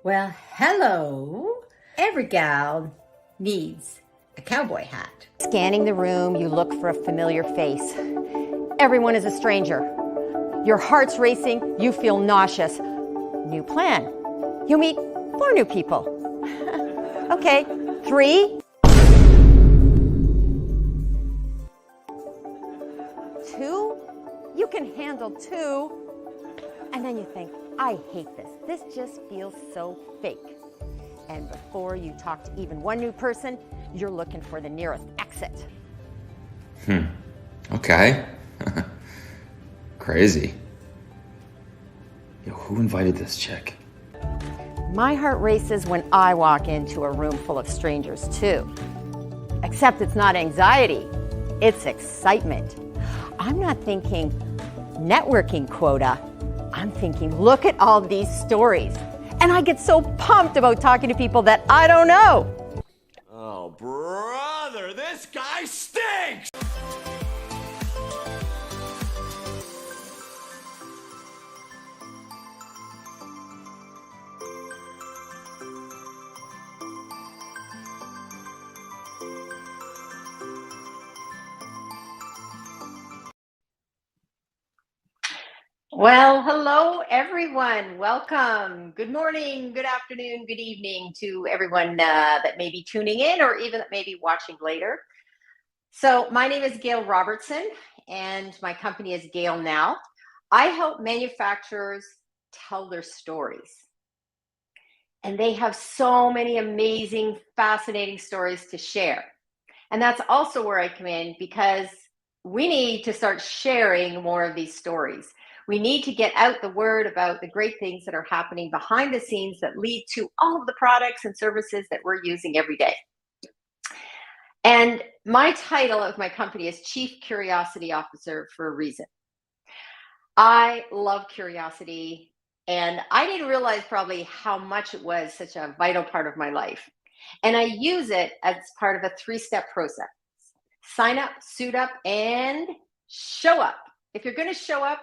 Well, hello. Every gal needs a cowboy hat. Scanning the room, you look for a familiar face. Everyone is a stranger. Your heart's racing, you feel nauseous. New plan. You meet 4 new people. Okay, 3. 2. You can handle 2. And then you think, I hate this. This just feels so fake. And before you talk to even 1 new person, you're looking for the nearest exit. Okay. Crazy. Yo, who invited this chick? My heart races when I walk into a room full of strangers, too. Except it's not anxiety, it's excitement. I'm not thinking networking quota. I'm thinking, look at all these stories. And I get so pumped about talking to people that I don't know. Oh, brother, this guy stinks! Well, hello, everyone. Welcome. Good morning, good afternoon, good evening to everyone that may be tuning in or even that may be watching later. So my name is Gail Robertson, and my company is GailNow. I help manufacturers tell their stories. And they have so many amazing, fascinating stories to share. And that's also where I come in, because we need to start sharing more of these stories. We need to get out the word about the great things that are happening behind the scenes that lead to all of the products and services that we're using every day. And my title of my company is Chief Curiosity Officer for a reason. I love curiosity, and I didn't realize probably how much it was such a vital part of my life. And I use it as part of a 3-step process. Sign up, suit up, and show up. If you're going to show up,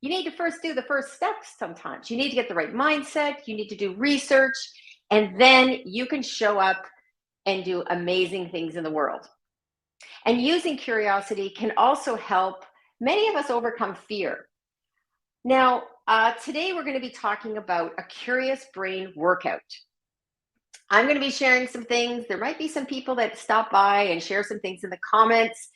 you need to first do the first steps sometimes. You need to get the right mindset. You need to do research, and then you can show up and do amazing things in the world. And using curiosity can also help many of us overcome fear. Now, today we're going to be talking about a curious brain workout. I'm going to be sharing some things. There might be some people that stop by and share some things in the comments.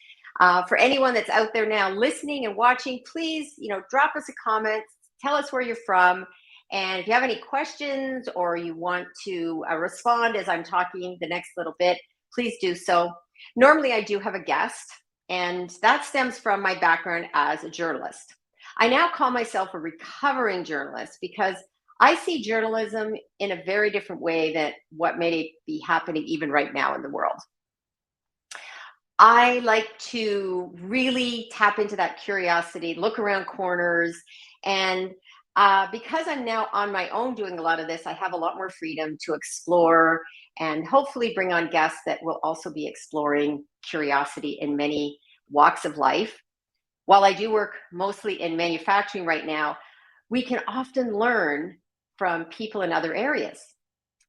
For anyone that's out there now listening and watching, please, drop us a comment. Tell us where you're from. And if you have any questions or you want to respond as I'm talking the next little bit, please do so. Normally, I do have a guest, and that stems from my background as a journalist. I now call myself a recovering journalist because I see journalism in a very different way than what may be happening even right now in the world. I like to really tap into that curiosity, look around corners, and because I'm now on my own doing a lot of this, I have a lot more freedom to explore and hopefully bring on guests that will also be exploring curiosity in many walks of life. While I do work mostly in manufacturing right now, we can often learn from people in other areas.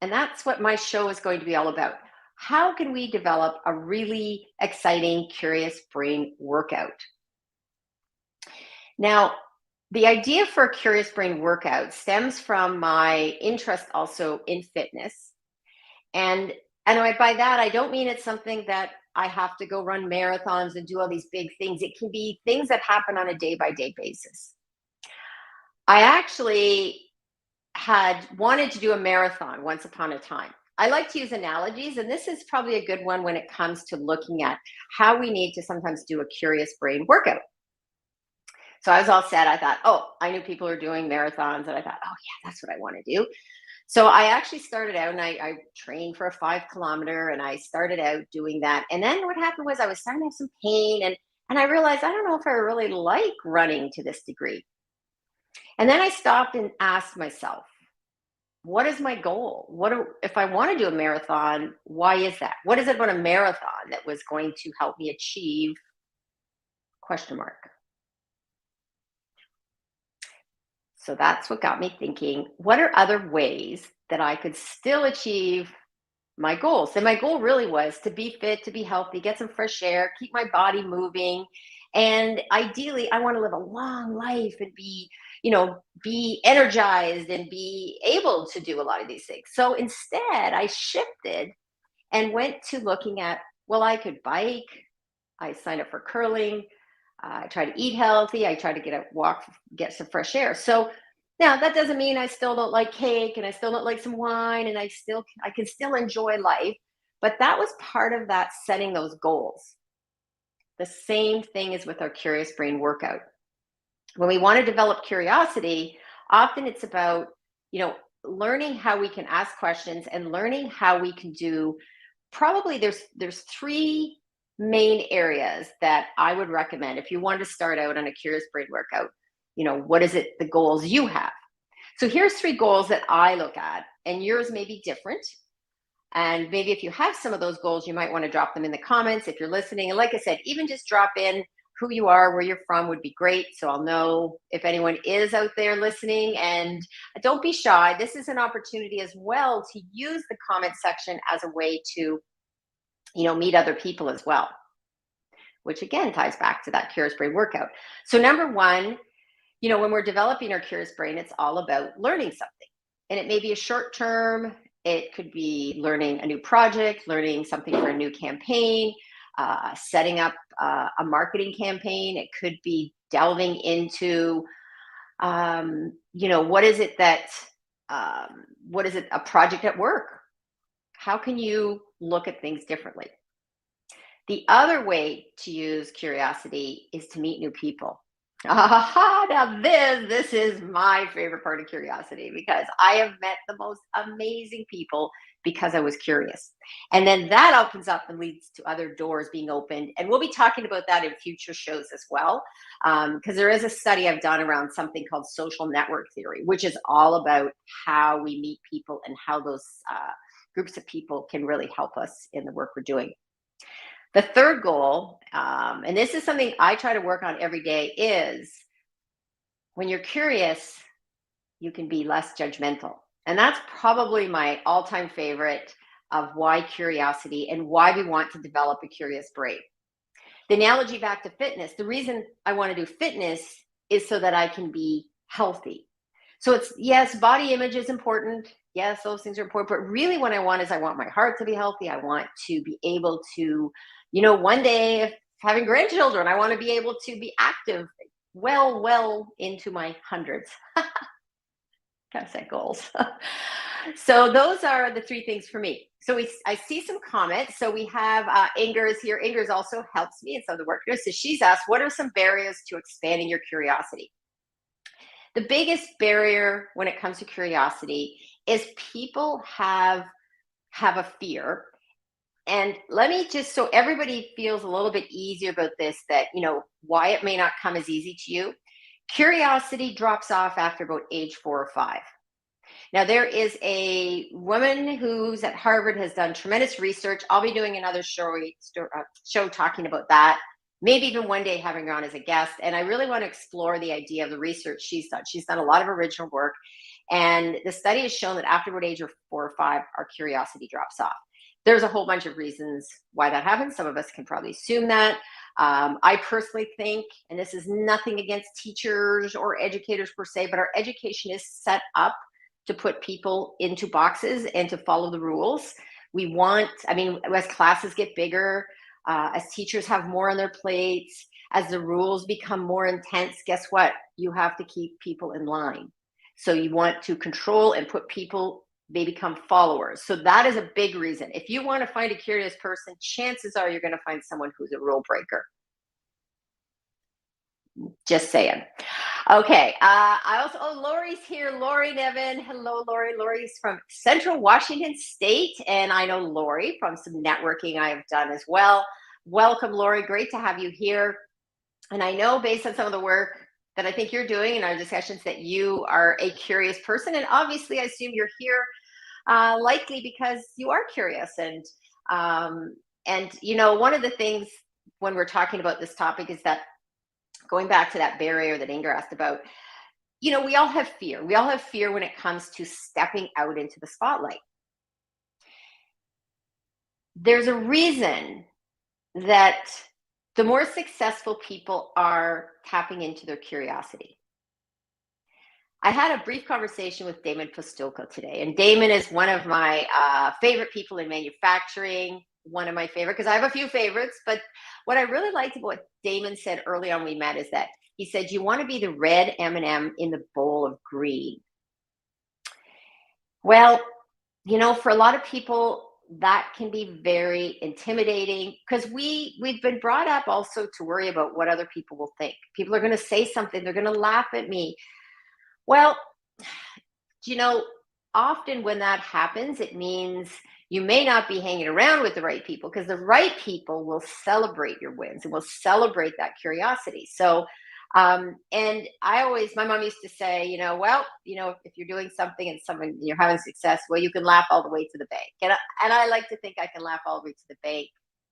And that's what my show is going to be all about. How can we develop a really exciting, curious brain workout? Now, the idea for a curious brain workout stems from my interest also in fitness. And by that, I don't mean it's something that I have to go run marathons and do all these big things. It can be things that happen on a day-by-day basis. I actually had wanted to do a marathon once upon a time. I like to use analogies, and this is probably a good one when it comes to looking at how we need to sometimes do a curious brain workout. So I was all set. I thought, I knew people were doing marathons, and I thought, yeah, that's what I want to do. So I actually started out, and I trained for a 5-kilometer, and I started out doing that. And then what happened was I was starting to have some pain, and I realized I don't know if I really like running to this degree. And then I stopped and asked myself, what is my goal? If I want to do a marathon, why is that? What is it about a marathon that was going to help me achieve ? So that's what got me thinking, what are other ways that I could still achieve my goals? And my goal really was to be fit, to be healthy, get some fresh air, keep my body moving. And ideally, I want to live a long life and be energized and be able to do a lot of these things. So instead, I shifted and went to looking at, well, I could bike, I signed up for curling, I try to eat healthy, I try to get a walk, get some fresh air. So now that doesn't mean I still don't like cake and I still don't like some wine and I can still enjoy life. But that was part of that setting those goals. The same thing is with our Curious Brain workout. When we want to develop curiosity, often it's about, learning how we can ask questions and learning how we can do. Probably there's three main areas that I would recommend if you want to start out on a Curious Brain workout. What is it, the goals you have? So here's three goals that I look at, and yours may be different. And maybe if you have some of those goals, you might want to drop them in the comments if you're listening. And like I said, even just drop in who you are, where you're from would be great. So I'll know if anyone is out there listening. And don't be shy. This is an opportunity as well to use the comment section as a way to, meet other people as well, which again ties back to that Curious Brain workout. So number one, when we're developing our Curious Brain, it's all about learning something. And it may be a short term, it could be learning a new project, learning something for a new campaign, setting up a marketing campaign. It could be delving into, what is it, a project at work? How can you look at things differently? The other way to use curiosity is to meet new people. Now this is my favorite part of curiosity, because I have met the most amazing people because I was curious. And then that opens up and leads to other doors being opened. And we'll be talking about that in future shows as well, because there is a study I've done around something called social network theory, which is all about how we meet people and how those groups of people can really help us in the work we're doing. The third goal, and this is something I try to work on every day, is when you're curious, you can be less judgmental. And that's probably my all-time favorite of why curiosity and why we want to develop a curious brain. The analogy back to fitness, the reason I want to do fitness is so that I can be healthy. So it's, yes, body image is important. Yes, those things are important. But really what I want my heart to be healthy. I want to be able to, one day, if having grandchildren, I want to be able to be active well into my hundreds. Gotta set goals. So those are the three things for me. So I see some comments. So we have Inger is here. Inger's also helps me in some of the work. So she's asked, what are some barriers to expanding your curiosity? The biggest barrier when it comes to curiosity is people have a fear. And let me just, so everybody feels a little bit easier about this, that, why it may not come as easy to you. Curiosity drops off after about age 4 or 5. Now, there is a woman who's at Harvard, has done tremendous research. I'll be doing another show talking about that. Maybe even one day having her on as a guest. And I really want to explore the idea of the research she's done. She's done a lot of original work. And the study has shown that after about age of 4 or 5, our curiosity drops off. There's a whole bunch of reasons why that happens. Some of us can probably assume that. I personally think, and this is nothing against teachers or educators per se, but our education is set up to put people into boxes and to follow the rules. As classes get bigger, as teachers have more on their plates, as the rules become more intense, guess what? You have to keep people in line. So you want to control and put people, they become followers. So that is a big reason. If you want to find a curious person, chances are you're going to find someone who's a rule breaker. Just saying. Okay. Lori's here. Lori Nevin. Hello, Lori. Lori's from Central Washington State. And I know Lori from some networking I have done as well. Welcome, Lori. Great to have you here. And I know based on some of the work that I think you're doing in our discussions that you are a curious person. And obviously, I assume you're here likely because you are curious. And one of the things when we're talking about this topic is that, going back to that barrier that Inger asked about, we all have fear. We all have fear when it comes to stepping out into the spotlight. There's a reason that the more successful people are tapping into their curiosity. I had a brief conversation with Damon Postulko today, and Damon is one of my favorite people in manufacturing, one of my favorite, because I have a few favorites, but what I really liked about what Damon said early on we met is that he said, you want to be the red M&M in the bowl of green. Well, for a lot of people, that can be very intimidating because we've been brought up also to worry about what other people will think. People are going to say something, they're going to laugh at me. Well, often when that happens, it means you may not be hanging around with the right people, because the right people will celebrate your wins and will celebrate that curiosity. So, and my mom used to say, if you're doing something and you're having success, well, you can laugh all the way to the bank. And I like to think I can laugh all the way to the bank,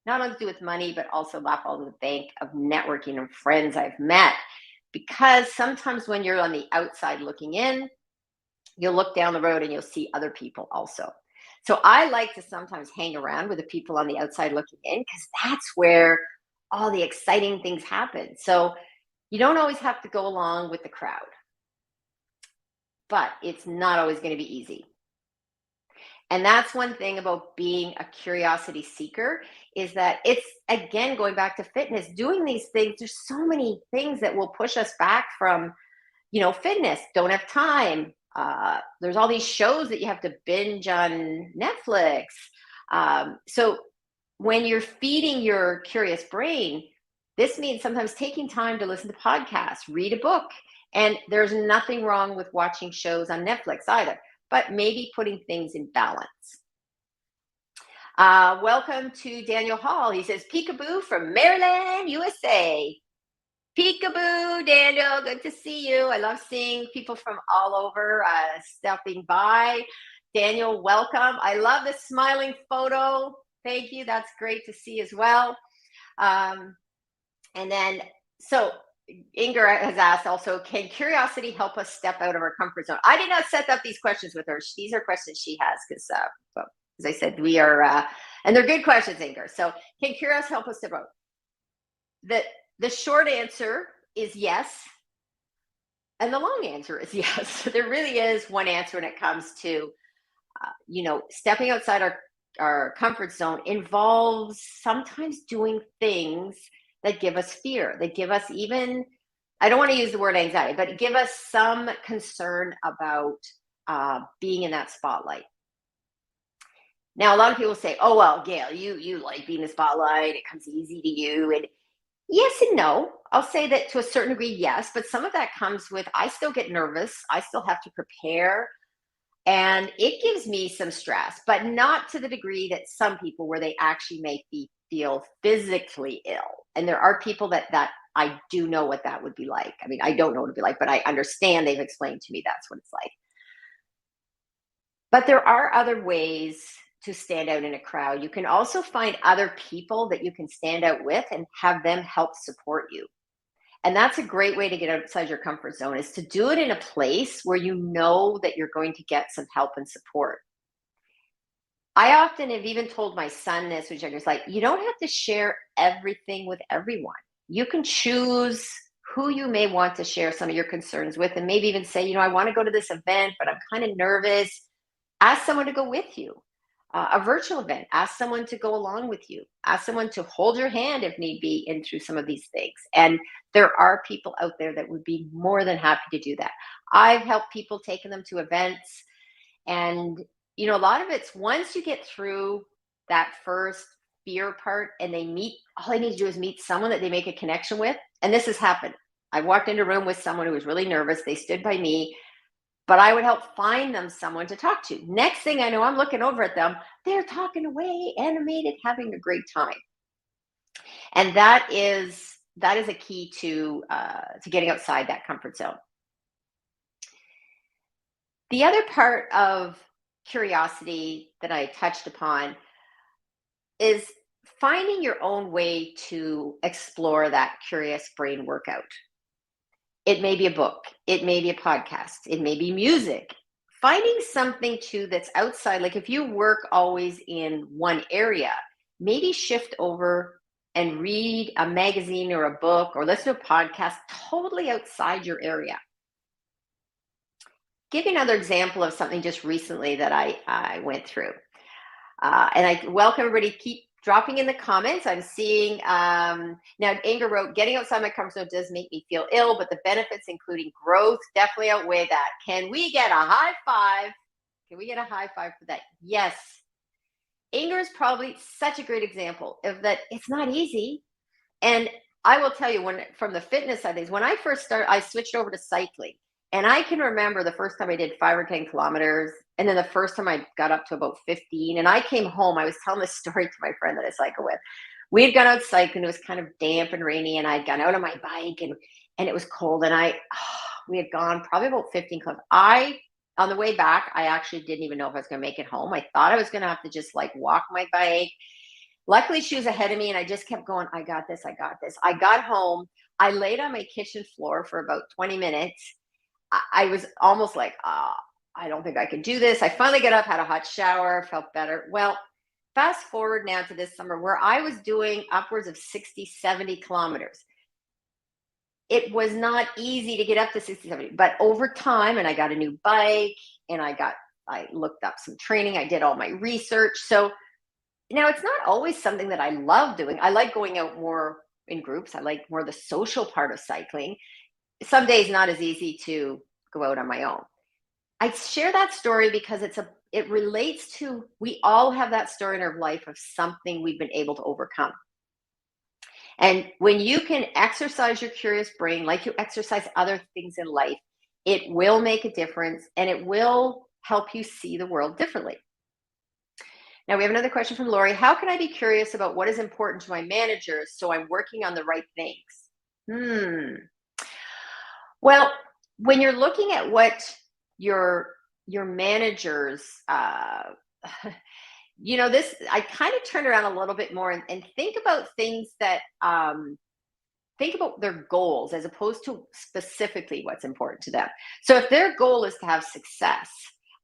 not only to do with money, but also laugh all to the bank of networking and friends I've met. Because sometimes when you're on the outside looking in, you'll look down the road and you'll see other people also. So I like to sometimes hang around with the people on the outside looking in, because that's where all the exciting things happen. So you don't always have to go along with the crowd, but it's not always going to be easy. And that's one thing about being a curiosity seeker, is that it's, again, going back to fitness, doing these things. There's so many things that will push us back from, fitness. Don't have time. There's all these shows that you have to binge on Netflix. So when you're feeding your curious brain, this means sometimes taking time to listen to podcasts, read a book. And there's nothing wrong with watching shows on Netflix either, but maybe putting things in balance. Welcome to Daniel Hall. He says, peekaboo from Maryland, USA. Peekaboo, Daniel, good to see you. I love seeing people from all over stepping by. Daniel, welcome. I love the smiling photo. Thank you. That's great to see as well. And then, so Inger has asked also, can curiosity help us step out of our comfort zone? I did not set up these questions with her. These are questions she has, because as I said, we are, and they're good questions, Inger. So can curiosity help us step out? The short answer is yes. And the long answer is yes. There really is one answer when it comes to, stepping outside our comfort zone involves sometimes doing things that give us fear, that give us even, I don't want to use the word anxiety, but give us some concern about being in that spotlight. Now, a lot of people say, oh, well, Gail, you like being in the spotlight. It comes easy to you. And yes and no. I'll say that to a certain degree, yes. But some of that comes with, I still get nervous. I still have to prepare. And it gives me some stress, but not to the degree that some people, where they actually make me feel physically ill. And there are people that I do know what that would be like. I mean, I don't know what it'd be like, but I understand, they've explained to me that's what it's like. But there are other ways to stand out in a crowd. You can also find other people that you can stand out with and have them help support you. And that's a great way to get outside your comfort zone, is to do it in a place where you know that you're going to get some help and support. I often have even told my son this, which is like, you don't have to share everything with everyone. You can choose who you may want to share some of your concerns with, and maybe even say, I want to go to this event, but I'm kind of nervous. Ask someone to go with you. A virtual event, ask someone to go along with you. Ask someone to hold your hand if need be in through some of these things. And there are people out there that would be more than happy to do that. I've helped people, taken them to events. And, a lot of it's once you get through that first fear part and they meet, all they need to do is meet someone that they make a connection with. And this has happened. I walked into a room with someone who was really nervous. They stood by me, but I would help find them someone to talk to. Next thing I know, I'm looking over at them. They're talking away, animated, having a great time. And that is a key to getting outside that comfort zone. The other part of curiosity that I touched upon is finding your own way to explore that curious brain workout. It may be a book, it may be a podcast, it may be music. Finding something too that's outside, like if you work always in one area, maybe shift over and read a magazine or a book or listen to a podcast totally outside your area. Give you another example of something just recently that I went through. And I welcome everybody. Keep dropping in the comments. I'm seeing now Anger wrote, getting outside my comfort zone does make me feel ill, but the benefits, including growth, definitely outweigh that. Can we get a high five? Can we get a high five for that? Yes. Anger is probably such a great example of that. It's not easy. And I will tell you, when from the fitness side of things, when I first started, I switched over to cycling. And I can remember the first time I did 5 or 10 kilometers. And then the first time I got up to about 15. And I came home, I was telling this story to my friend that I cycle with. We had gone out cycling, it was kind of damp and rainy, and I'd gone out on my bike and it was cold. And we had gone probably about 15 kilometers. On the way back, I actually didn't even know if I was going to make it home. I thought I was going to have to just like walk my bike. Luckily, she was ahead of me, and I just kept going, I got this, I got this. I got home. I laid on my kitchen floor for about 20 minutes. I was almost like, I don't think I could do this. I finally got up, had a hot shower, felt better. Well, fast forward now to this summer where I was doing upwards of 60, 70 kilometers. It was not easy to get up to 60, 70, but over time, and I got a new bike, and I looked up some training. I did all my research. So now it's not always something that I love doing. I like going out more in groups. I like more the social part of cycling. Some days not as easy to go out on my own. I share that story because it relates to, we all have that story in our life of something we've been able to overcome. And when you can exercise your curious brain like you exercise other things in life, it will make a difference and it will help you see the world differently. Now we have another question from Lori. How can I be curious about what is important to my managers so I'm working on the right things? Well, when you're looking at what your managers, this, I kind of turn around a little bit more and think about things that, think about their goals as opposed to specifically what's important to them. So if their goal is to have success,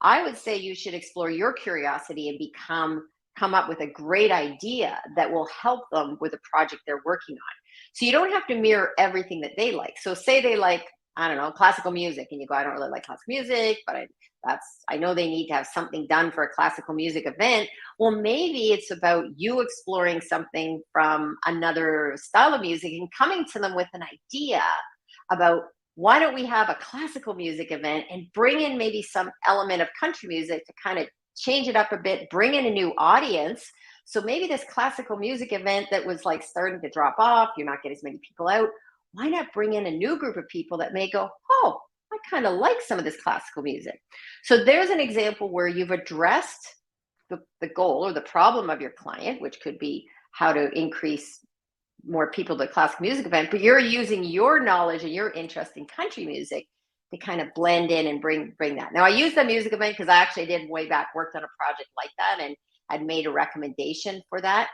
I would say you should explore your curiosity and come up with a great idea that will help them with a project they're working on. So you don't have to mirror everything that they like. So say they like, I don't know, classical music, and you go, I don't really like classical music, but I know they need to have something done for a classical music event. Well, maybe it's about you exploring something from another style of music and coming to them with an idea about, why don't we have a classical music event and bring in maybe some element of country music to kind of change it up a bit, bring in a new audience. So maybe this classical music event that was like starting to drop off, you're not getting as many people out. Why not bring in a new group of people that may go, oh, I kind of like some of this classical music. So there's an example where you've addressed the goal or the problem of your client, which could be how to increase more people to the classical music event, but you're using your knowledge and your interest in country music to kind of blend in and bring that. Now I use the music event because I actually did way back, worked on a project like that, and I'd made a recommendation for that,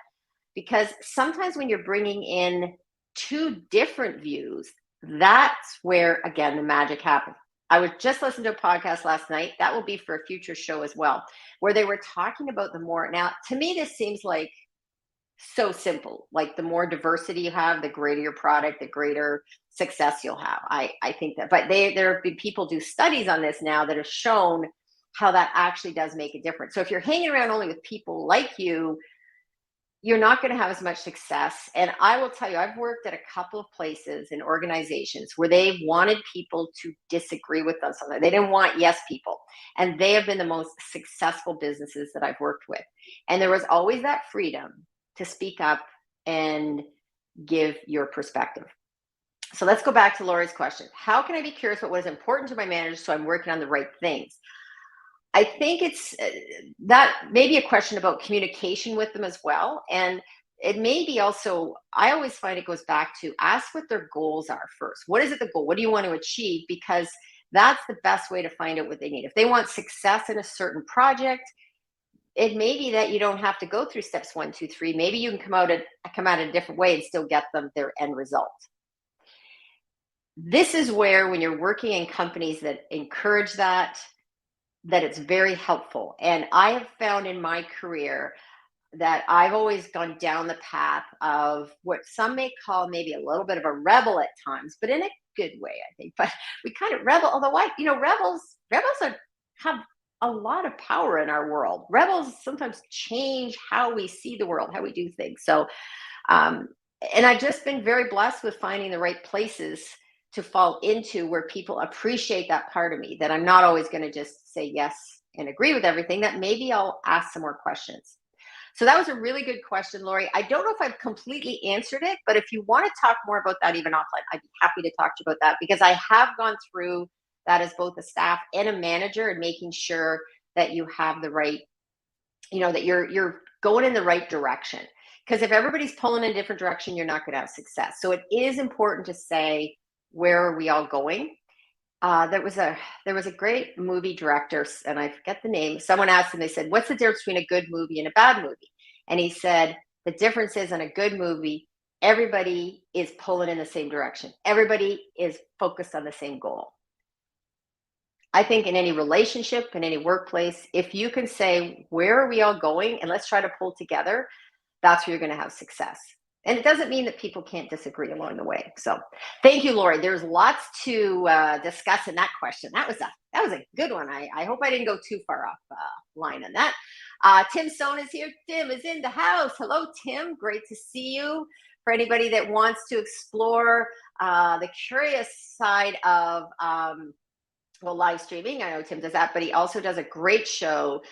because sometimes when you're bringing in two different views, that's where, again, the magic happens. I was just listening to a podcast last night. That will be for a future show as well, where they were talking about now, to me, this seems like so simple. Like the more diversity you have, the greater your product, the greater success you'll have. I think that, but there have been people do studies on this now that have shown how that actually does make a difference. So if you're hanging around only with people like you're not going to have as much success. And I will tell you, I've worked at a couple of places and organizations where they wanted people to disagree with them. Something. They didn't want yes people. And they have been the most successful businesses that I've worked with. And there was always that freedom to speak up and give your perspective. So let's go back to Lori's question. How can I be curious about what is important to my managers so I'm working on the right things? I think it's that may be a question about communication with them as well. And it may be also, I always find it goes back to ask what their goals are first. What is it the goal? What do you want to achieve? Because that's the best way to find out what they need. If they want success in a certain project, it may be that you don't have to go through steps 1, 2, 3. Maybe you can come out a different way and still get them their end result. this is where, when you're working in companies that encourage that, that it's very helpful. And I have found in my career that I've always gone down the path of what some may call maybe a little bit of a rebel at times, but in a good way, I think. But we kind of rebel, although rebels have a lot of power in our world. Rebels sometimes change how we see the world, how we do things. So, um, and I've just been very blessed with finding the right places to fall into where people appreciate that part of me, that I'm not always going to just say yes and agree with everything, that maybe I'll ask some more questions. So that was a really good question, Lori. I don't know if I've completely answered it, but if you want to talk more about that even offline, I'd be happy to talk to you about that, because I have gone through that as both a staff and a manager, and making sure that you have the right, that you're going in the right direction. Because if everybody's pulling in a different direction, you're not going to have success. So it is important to say, where are we all going? There was a great movie director, and I forget the name. Someone asked him, they said, "What's the difference between a good movie and a bad movie?" And he said, "The difference is, in a good movie, everybody is pulling in the same direction. Everybody is focused on the same goal." I think in any relationship, in any workplace, if you can say, where are we all going, and let's try to pull together, that's where you're going to have success. And it doesn't mean that people can't disagree along the way. So thank you, Lori. There's lots to discuss in that question. That was a good one. I hope I didn't go too far off line on that. Tim Stone is here. Tim is in the house. Hello, Tim. Great to see you. For anybody that wants to explore the curious side of live streaming, I know Tim does that, but he also does a great show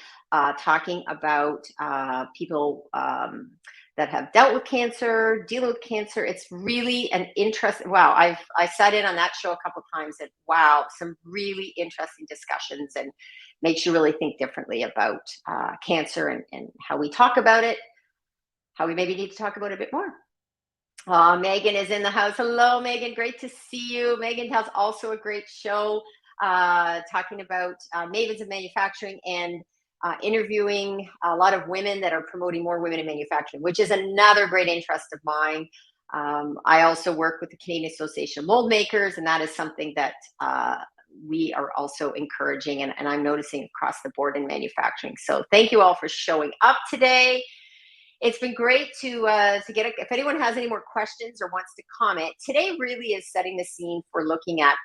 talking about people that have dealt with cancer, dealing with cancer. It's really an interesting, wow, I sat in on that show a couple times, and wow, some really interesting discussions, and makes you really think differently about cancer, and how we talk about it, how we maybe need to talk about it a bit more. Megan is in the house. Hello, Megan. Great to see you. Megan has also a great show talking about mavens of manufacturing, and interviewing a lot of women that are promoting more women in manufacturing, which is another great interest of mine. I also work with the Canadian Association of Mold Makers, and that is something that we are also encouraging, and I'm noticing across the board in manufacturing. So thank you all for showing up today. It's been great to get if anyone has any more questions or wants to comment. Today really is setting the scene for looking at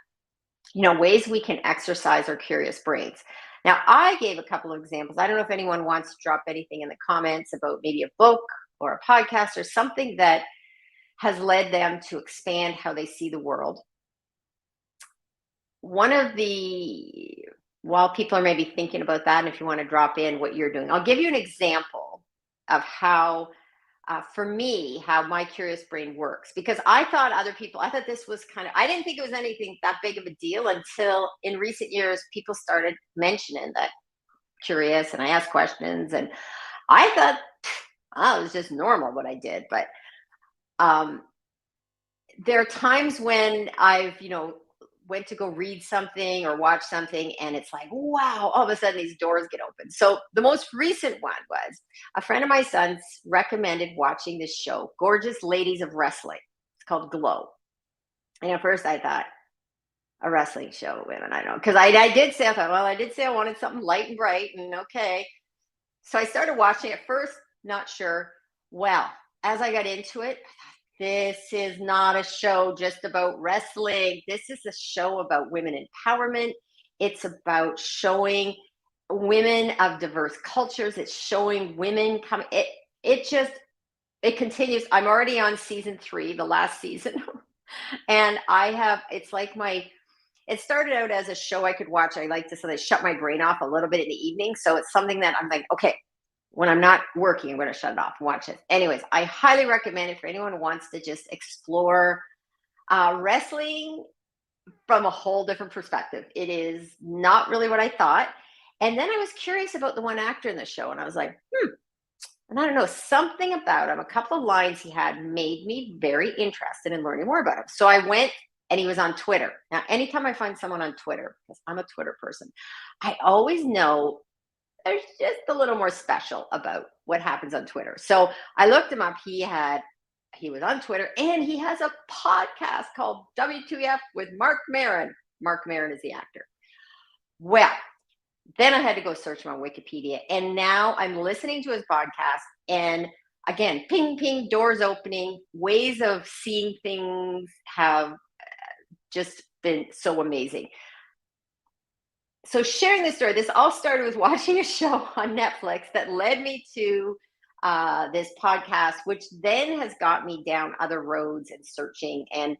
ways we can exercise our curious brains. Now, I gave a couple of examples. I don't know if anyone wants to drop anything in the comments about maybe a book or a podcast or something that has led them to expand how they see the world. While people are maybe thinking about that, and if you want to drop in what you're doing, I'll give you an example of how, for me, how my curious brain works. Because I thought this was I didn't think it was anything that big of a deal until in recent years, people started mentioning that curious, and I asked questions, and I thought, it was just normal what I did. But there are times when I've, went to go read something or watch something, and it's like, wow, all of a sudden these doors get open. So the most recent one was a friend of my son's recommended watching this show, Gorgeous Ladies of Wrestling. It's called Glow. And at first I thought, a wrestling show with women, I don't know. Because I did say I wanted something light and bright, and okay. So I started watching at first, not sure. Well, as I got into it, this is not a show just about wrestling. This is a show about women empowerment. It's about showing women of diverse cultures. It's showing women come. It continues. I'm already on season 3, the last season. And it started out as a show I could watch. I like to sort of shut my brain off a little bit in the evening. So it's something that I'm like, okay, when I'm not working, I'm going to shut it off and watch it. Anyways, I highly recommend it for anyone who wants to just explore wrestling from a whole different perspective. It is not really what I thought. And then I was curious about the one actor in the show, and I was like, and I don't know, something about him, a couple of lines he had made me very interested in learning more about him. So I went, and he was on Twitter. Now, anytime I find someone on Twitter, because I'm a Twitter person, I always know there's just a little more special about what happens on Twitter. So I looked him up. He had he was on Twitter, and he has a podcast called W2F with Mark Maron. Mark Maron is the actor. Well, then I had to go search him on Wikipedia, and now I'm listening to his podcast, and again, ping, ping, doors opening, ways of seeing things have just been so amazing. So sharing this story, this all started with watching a show on Netflix that led me to this podcast, which then has got me down other roads and searching. And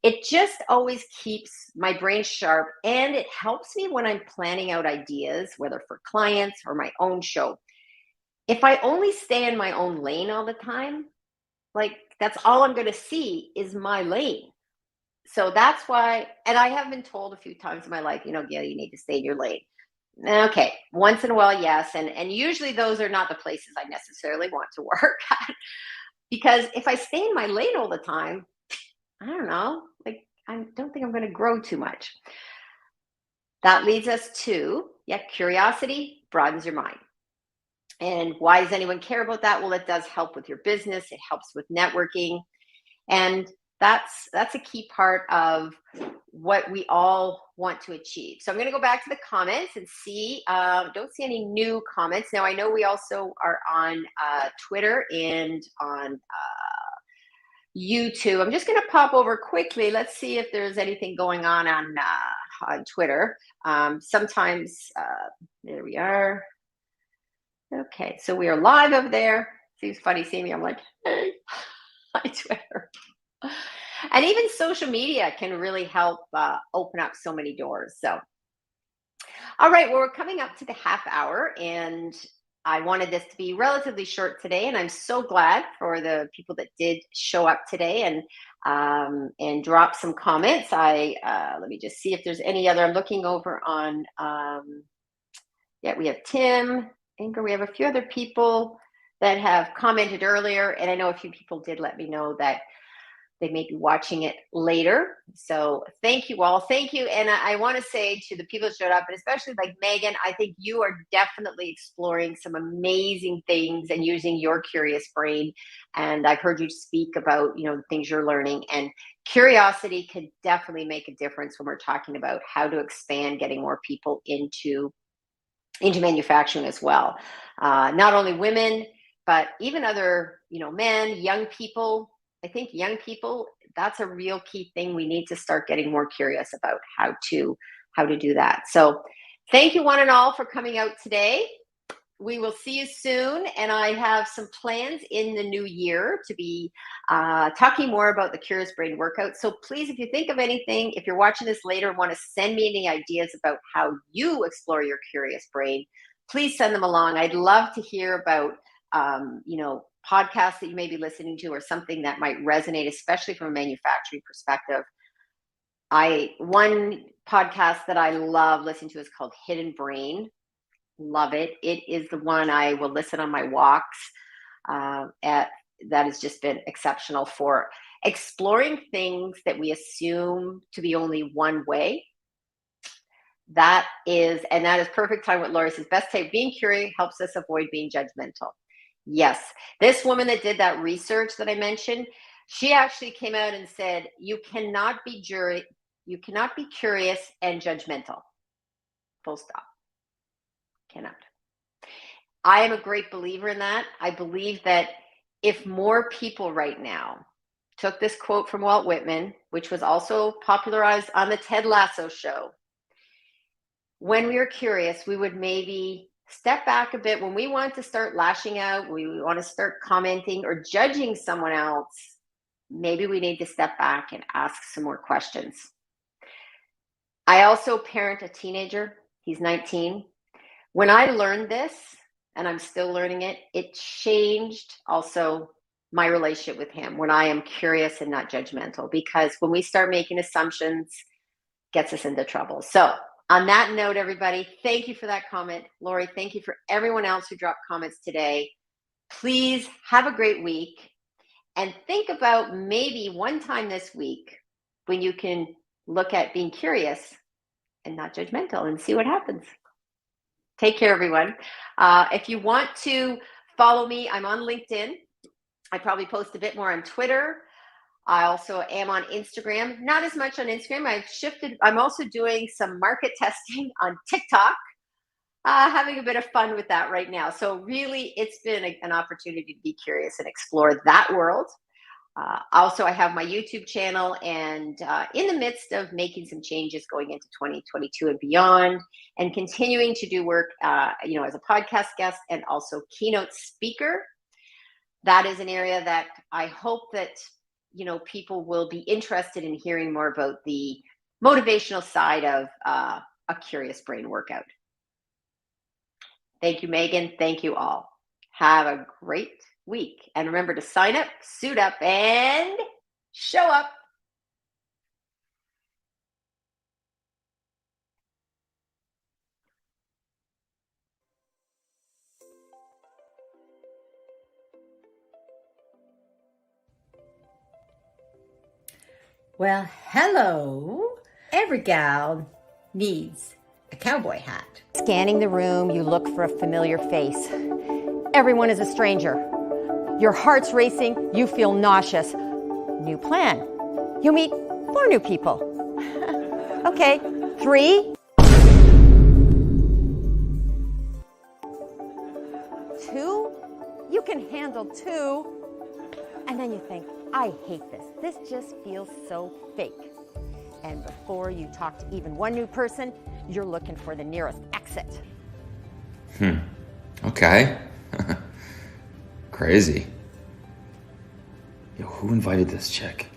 it just always keeps my brain sharp, and it helps me when I'm planning out ideas, whether for clients or my own show. If I only stay in my own lane all the time, like that's all I'm going to see is my lane. So that's why, and I have been told a few times in my life, you know, Gail, you need to stay in your lane. Okay, once in a while, yes. And usually those are not the places I necessarily want to work at. Because if I stay in my lane all the time, I don't know, like I don't think I'm going to grow too much. That leads us to, curiosity broadens your mind. And why does anyone care about that? Well, it does help with your business. It helps with networking. And that's a key part of what we all want to achieve. So I'm going to go back to the comments and see, don't see any new comments. Now, I know we also are on Twitter and on YouTube. I'm just going to pop over quickly. Let's see if there's anything going on Twitter. Sometimes, there we are. Okay, so we are live over there. Seems funny seeing me. I'm like, hey, hi, Twitter. And even social media can really help open up so many doors. So, all right, well, we're coming up to the half hour, and I wanted this to be relatively short today, and I'm so glad for the people that did show up today and drop some comments. Let me just see if there's any other. I'm looking over on. We have Tim, Inger. We have a few other people that have commented earlier, and I know a few people did let me know that they may be watching it later. So thank you all. Thank you. And I want to say to the people that showed up, and especially like Megan, I think you are definitely exploring some amazing things and using your curious brain. And I've heard you speak about, the things you're learning, and curiosity could definitely make a difference when we're talking about how to expand, getting more people into manufacturing as well. Not only women, but even other, men, young people. I think young people, that's a real key thing. We need to start getting more curious about how to do that. So thank you one and all for coming out today. We will see you soon. And I have some plans in the new year to be talking more about the Curious Brain workout. So please, if you think of anything, if you're watching this later and want to send me any ideas about how you explore your curious brain, please send them along. I'd love to hear about, podcasts that you may be listening to, or something that might resonate, especially from a manufacturing perspective. One podcast that I love listening to is called Hidden Brain. Love it. It is the one I will listen on my walks. That has just been exceptional for exploring things that we assume to be only one way. That is perfect time. What Laurie says, best type, being curious helps us avoid being judgmental. Yes, this woman that did that research that I mentioned, she actually came out and said, you cannot be curious and judgmental. Full stop. Cannot. I am a great believer in that. I believe that if more people right now took this quote from Walt Whitman, which was also popularized on the Ted Lasso show, when we are curious, we would maybe step back a bit. When we want to start lashing out, we want to start commenting or judging someone else, maybe we need to step back and ask some more questions. I also parent a teenager. He's 19. When I learned this, and I'm still learning it, it changed also my relationship with him when I am curious and not judgmental, because when we start making assumptions, it gets us into trouble. So on that note, everybody, thank you for that comment. Lori, thank you for everyone else who dropped comments today. Please have a great week, and think about maybe one time this week when you can look at being curious and not judgmental and see what happens. Take care, everyone. If you want to follow me, I'm on LinkedIn. I probably post a bit more on Twitter. I also am on Instagram, not as much on Instagram. I've shifted. I'm also doing some market testing on TikTok, having a bit of fun with that right now. So really, it's been an opportunity to be curious and explore that world. Also, I have my YouTube channel, and in the midst of making some changes going into 2022 and beyond, and continuing to do work, as a podcast guest and also keynote speaker. That is an area that I hope that people will be interested in hearing more about the motivational side of a curious brain workout. Thank you, Megan. Thank you all. Have a great week. And remember to sign up, suit up, and show up. Well, hello. Every gal needs a cowboy hat. Scanning the room, you look for a familiar face. Everyone is a stranger. Your heart's racing, you feel nauseous. New plan. You meet 4 new people. Okay, 3. 2. You can handle 2. And then you think, I hate this. This just feels so fake. And before you talk to even 1 new person, you're looking for the nearest exit. Okay. Crazy. Yo, who invited this chick?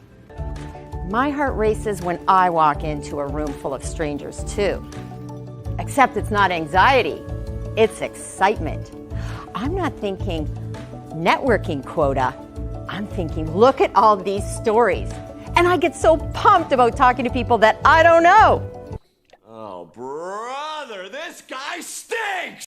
My heart races when I walk into a room full of strangers too. Except it's not anxiety, it's excitement. I'm not thinking networking quota. I'm thinking, look at all these stories. And I get so pumped about talking to people that I don't know. Oh, brother, this guy stinks!